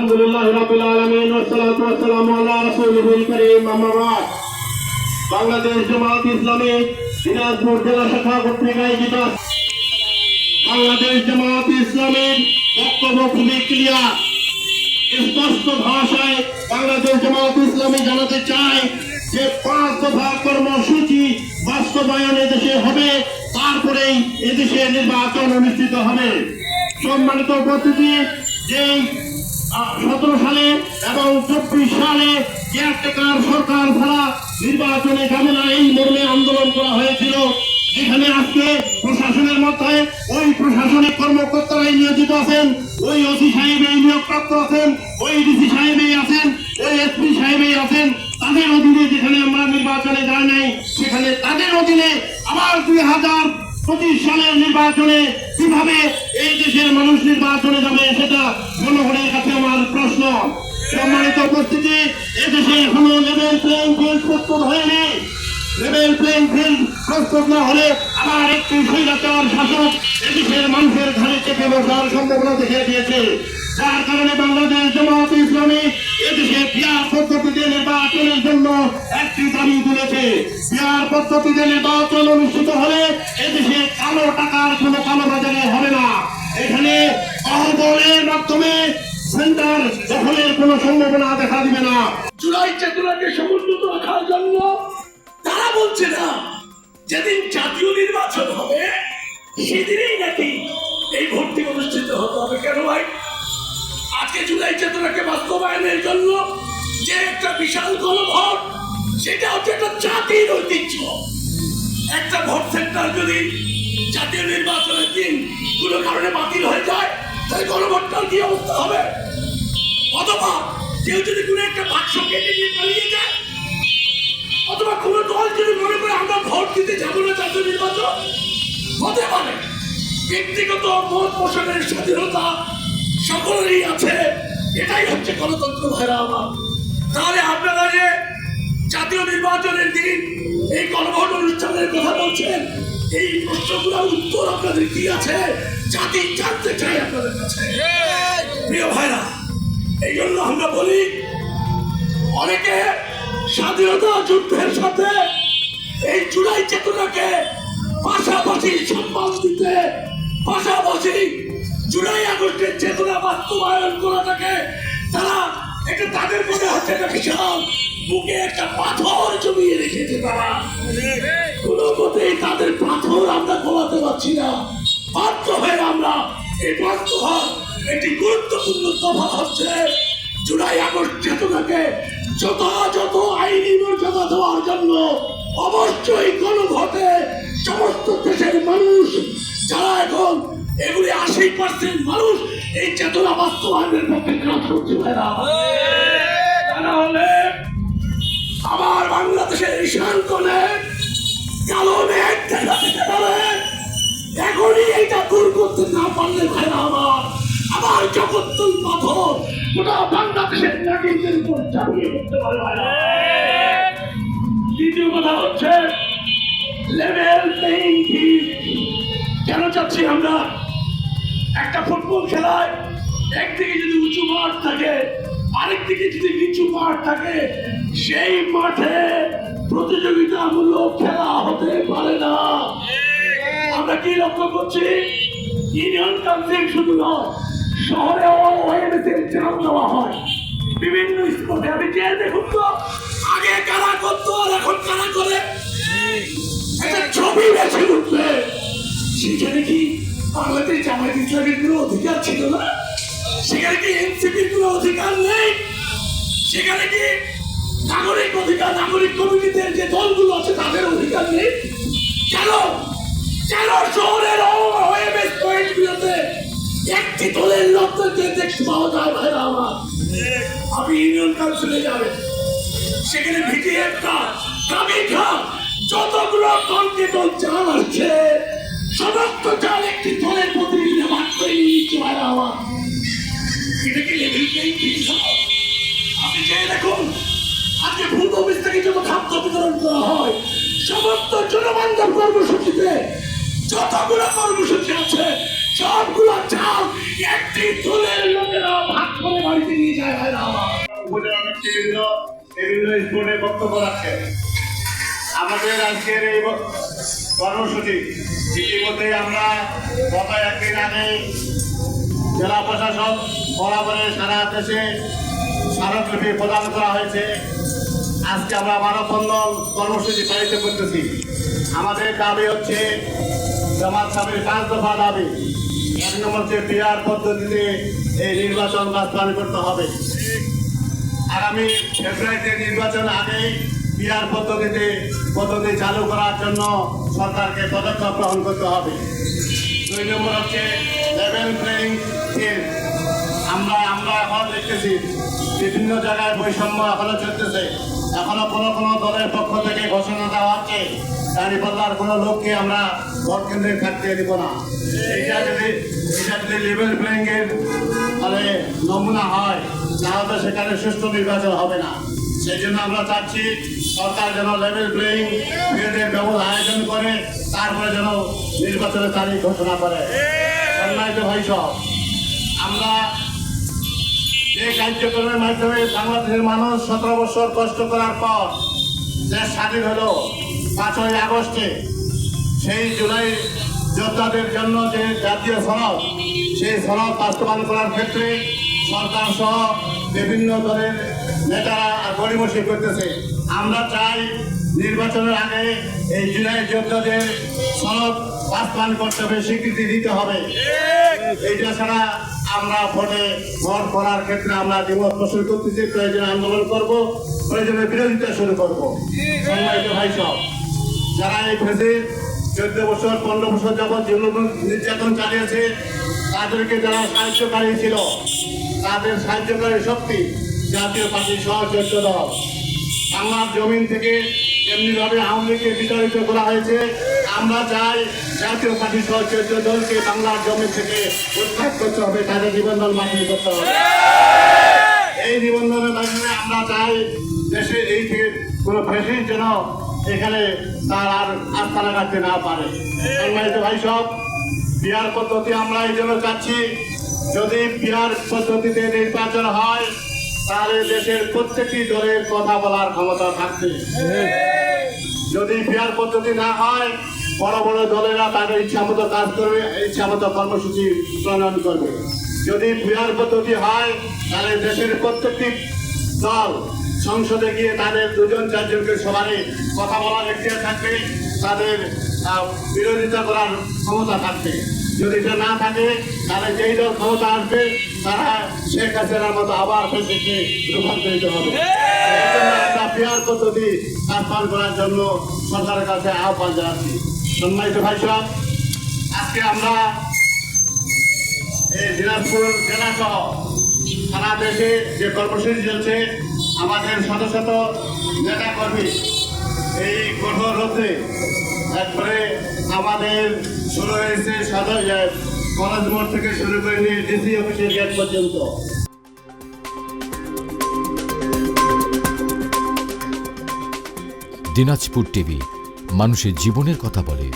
আলহামদুলিল্লাহ রাব্বিল আলামিন ওয়াসসালাতু ওয়াসসালামু আলা রাসূলিল কারীম আম্মা বাদ। বাংলাদেশ জামাত ইসলামী দিনাজপুর জেলা শাখা কর্তৃক আয়োজিত বাংলাদেশ জামাত ইসলামীর বক্তব্য খুবই ক্লিয়ার। স্পষ্ট ভাষায় বাংলাদেশ জামাত ইসলামী জানাতে চায় যে 5 দফা কর্মসূচি বাস্তবায়ন এদেশে হবে, তারপরেই এদেশে নির্বাচন অনুষ্ঠিত হবে। সম্মানিত উপস্থিতি, যে 17 সালে এবং 24 সালে কেয়ারটেকার সরকার ছাড়া নির্বাচনে যাবে না, এই মর্মে আন্দোলন করা হয়েছিল। যেখানে আজকে প্রশাসনের মধ্যে ওই প্রশাসনিক কর্মকর্তারাই নিয়োজিত আছেন, ওই ওসি সাহেবেই নিয়োগপ্রাপ্ত আছেন, ওই ডিসি সাহেবেই আছেন, ওই এসপি সাহেবেই আছেন। তাদের অধীনে যেখানে আমরা নির্বাচনে যাই নাই, সেখানে তাদের অধীনে আবার 2025 সালের নির্বাচনে কিভাবে এই দেশের মানুষ নির্বাচনে যাবে, সেটা জনগণের কাছে আমার প্রশ্ন। সম্মানিত উপস্থিতি, এদেশে এখনো লেভেল প্লেইং ফিল্ড প্রস্তুত হয়নি। লেভেল প্লেইং ফিল্ড প্রস্তুত না হলে আবার একটি স্বৈরাচার শাসক এদেশের মানুষের ঘাড়ে চেপে বসার সম্ভাবনা দেখে দিয়েছে। যার কারণে বাংলাদেশ জামাত ইসলামী এদেশে পিয়ার পদ্ধতিতে নির্বাচনের জন্য একটি দাবি তুলেছে। পিয়ার পদ্ধতিতে নির্বাচন অনুষ্ঠিত হলে এদেশে কালো টাকার কোনো কালোবাজারে হবে না। এখানে তহবিলের মাধ্যমে সেন্টার দখলের কোনো সম্ভাবনা দেখা দিবে না। জুলাই চেতনাকে সমুন্নত রাখার জন্য তারা বলছে না যেদিন জাতীয় নির্বাচন হবে সেদিনই নাকি এই ভর্তি অনুষ্ঠিত হতে হবে। কেন ভাই? আজকে জুলাই চেতনাকে বাস্তবায়নের জন্য যে একটা বিশাল গণভোট, সেটা হচ্ছে একটা জাতির ঐতিহ্য। একটা ভোট সেন্টার যদি জাতীয় নির্বাচনের দিন কোনো কারণে বাতিল হয়ে যায়, তাহলে গণভোটটার কি অবস্থা হবে? অথবা কেউ যদি কোনো একটা বাক্স কেটে নিয়ে পালিয়ে যায়, অথবা কোনো দল যদি মনে করে আমরা ভোট দিতে যাবো না জাতীয় নির্বাচন, হতে পারে। ব্যক্তিগত মত পোষণের স্বাধীনতা সকলেরই আছে, এটাই হচ্ছে গণতন্ত্র ভাইরা আমার। তাহলে আপনারা যে জাতীয় নির্বাচনের দিন এই গণভোট অনুষ্ঠানের কথা বলছেন, এই প্রশ্নগুলোর উত্তর আপনাদের কি আছে জাতি জানতে চাই আপনাদের কাছে। প্রিয় ভাইরা, এই জন্য আমরা বলি, অনেকে স্বাধীনতা যুদ্ধের সাথে এই জুলাই চেতনাকে পাশাপাশি সম্মান দিতে, পাশাপাশি জুলাই আগস্টের চেতনা বাস্তবায়ন করাটাকে তারা এটা তাদের মনে হচ্ছে একটা বিশাল বুকে একটা পাথর জমিয়ে রেখেছে। তারা কোনো মতেই তাদের পাথর আমরা গলাতে পারছি না। বাধ্য হয়ে আমরা এই বাধ্য হওয়ার একটি গুরুত্বপূর্ণ তফাৎ হচ্ছে জুলাই আগস্ট চেতনাকে যথাযথ আইনি মর্যাদা দেওয়ার জন্য অবশ্যই গণভোটে সমস্ত দেশের মানুষ, যারা এখন এগুলি 80% মানুষ এই চেতনা বাস্তবায়নের পক্ষে কাজ করছে। হলে আবার বাংলাদেশের ঈশান কোণে কালো মেঘ দেখা দিতে পারে। এখনই এইটা দূর করতে না পারলে ভাইরা আমার, আবার জগত্তুল পাথর গোটা বাংলাদেশের নাগরিকদের উপর চাপিয়ে পড়তে পারে ভাইরা। দ্বিতীয় কথা হচ্ছে লেভেল প্লেইং ফিল্ড। কেন চাচ্ছি আমরা? একটা ফুটবল খেলায় একদিকে যদি উঁচু মাঠ থাকে, আরেকদিকে যদি নিচু মাঠ থাকে, সেই মাঠে প্রতিযোগিতামূলক খেলা হতে পারে না। আমরা কি লক্ষ্য করছি? ইউনিয়ন কাউন্সিল শুধু নয়, শহরে ওএমএসের চাপ দেওয়া হয় বিভিন্ন স্পটে। আমি যে দেখুন তো, আগে কারা করতো আর এখন কারা করে, একটা ছবি বেছে উঠবে। সেখানে কি বাংলাদেশ জামায়াত ইসলামীর কোনো অধিকার ছিল না? সেখানে কি এনসিপির কোনো অধিকার নেই? সেখানে কি নাগরিক অধিকার, নাগরিক কমিটিদের যে দলগুলো আছে তাদের অধিকার নেই? কেন কেন শহরের ওএমএস পয়েন্টগুলোতে একটি দলের লোকদেরকে দেখতে পাওয়া যায় ভাইরা আমার? আপনি ইউনিয়ন কাউন্সিলে যাবেন, সেখানে ভিটিএফ কাজ, কামি খান, যতগুলো দলকে দল চাল আসছে, সমস্ত চাল একটি দলের প্রতিনিধি ভাগ করে নিচ্ছে ভাইরা আমার। এটা কি লেভেল প্লেইং ফিল্ড? আপনি যে দেখুন, আজকে পূর্ব অফিস থেকে যত খাদ্য বিতরণ করা হয়, সমস্ত জনবান্ধব কর্মসূচিতে যতগুলো কর্মসূচি আছে, সবগুলো চাল একটি দলের লোকেরা ভাগ করে বাড়িতে নিয়ে যায় ভাইরা আমার। উপজেলা নেতৃবৃন্দ বিভিন্ন স্কুলে বক্তব্য রাখছেন। আমাদের আজকের এই কর্মসূচি ইতিমধ্যে আমরা গত একদিন আগে জেলা প্রশাসন বরাবরে সারা দেশে স্মারকলিপি প্রদান করা হয়েছে। আজকে আমরা মানববন্ধন কর্মসূচি পালিত করতেছি। আমাদের দাবি হচ্ছে জামাত সাহেবের 5 দফা দাবি। 1 নম্বর হচ্ছে পিআর পদ্ধতিতে এই নির্বাচন বাস্তবায়ন করতে হবে। আগামী ফেব্রুয়ারিতে নির্বাচন আগেই পিআর পদ্ধতি চালু করার জন্য সরকারকে পদক্ষেপ গ্রহণ করতে হবে। 2 নম্বর হচ্ছে লেভেল প্লেইং ফিল্ড। আমরা এখন দেখতেছি বিভিন্ন জায়গায় বৈষম্য এখনো চলতেছে। এখনো কোনো দলের পক্ষ থেকে ঘোষণা দেওয়া হচ্ছে দাঁড়িপাল্লার কোনো লোককে আমরা ভোট কেন্দ্রে থাকতে দিব না। এটা যদি লেভেল প্লেইং এর মানে নমুনা হয় তাহলে সেখানে সুষ্ঠু নির্বাচন হবে না। সেই জন্য আমরা চাচ্ছি সরকার যেন লেভেল প্লেইং ফিল্ডের ব্যবস্থা আয়োজন করে তারপরে যেন নির্বাচনের তারিখ ঘোষণা করে। সম্মানিত ভাই সব, আমরা এই কার্যক্রমের মাধ্যমে বাংলাদেশের মানুষ 17 বছর কষ্ট করার পর দেশ স্বাধীন হলো 5ই আগস্টে, সেই জুলাই যোদ্ধাদের জন্য যে জাতীয় সনদ, সেই সনদ বাস্তবায়ন করার ক্ষেত্রে সরকার সহ বিভিন্ন দলের নেতারা গড়িমসি করতেছে। আমরা চাই নির্বাচনের আগে এই জুলাই যোদ্ধাদের সনদ বাস্তবায়ন করতে হবে, স্বীকৃতি দিতে হবে। এইটা ছাড়া আমরা ভোট করার ক্ষেত্রে আমরা দ্বিমত পোষণ করতেছি। প্রয়োজনে আন্দোলন করব, প্রয়োজনে বিরোধিতা শুরু করব। সম্মানিত ভাই সব, যারা এই ফেসির 14 বছর 15 বছর যাবৎ জুলুম নির্যাতন চালিয়েছে, তাদেরকে যারা সাহায্যকারী ছিল, তাদের সাহায্যকারী শক্তি জাতীয় পার্টি সহ 14 দল। বাংলার জমিন থেকে এমনিভাবে আওয়ামী লীগকে বিতাড়িত করা হয়েছে। আমরা চাই জাতীয় পার্টি সহ 14 দলকে বাংলার জমিন থেকে উৎখাত করতে হবে, তাদের নিবন্ধন বাতিল করতে হবে। এই নিবন্ধনের মাধ্যমে আমরা চাই দেশে এই কোনো ফেসিস যেন এখানে তার আর আস্থানা রাখতে না পারে। সম্মানিত ভাই সব, পিআর পদ্ধতি আমরা এই জন্য চাচ্ছি, যদি পিআর পদ্ধতিতে নির্বাচন হয় তাহলে দেশের প্রত্যেকটি দলের কথা বলার ক্ষমতা থাকবে। যদি পিআর পদ্ধতি না হয় বড় বড় দলেরা তাদের ইচ্ছামতো কাজ করবে, ইচ্ছামতো কর্মসূচি প্রণয়ন করবে। যদি পিআর পদ্ধতি হয় তাহলে দেশের প্রত্যেকটি দল সংসদে গিয়ে তাদের 2-4 জনকে সবারই কথা বলার এখতিয়ার থাকবে, তাদের বিরোধিতা করার ক্ষমতা থাকবে। যদি এটা না থাকে তাহলে যেই দল ক্ষমতা আসবে তারা শেখ হাসিনার মতো আবার ফেসিকে রূপান্তরিত হবে। আমরা পিআর পদ্ধতি বাস্তবায়ন করার জন্য সরকারের কাছে আহ্বান জানাচ্ছি। সম্মানিত ভাই সব, আজকে আমরা এই দিনাজপুর জেলা সহ সারা দেশে যে কর্মসূচি চলছে, আমাদের শত শত নেতা কর্মী এই কঠোর রোধে একবারে আমাদের শুরু হয়েছে কলেজ মোড় থেকে শুরু করে নিয়ে ডিসি অফিসের গেট পর্যন্ত। দিনাজপুর টিভি মানুষের জীবনের কথা বলে।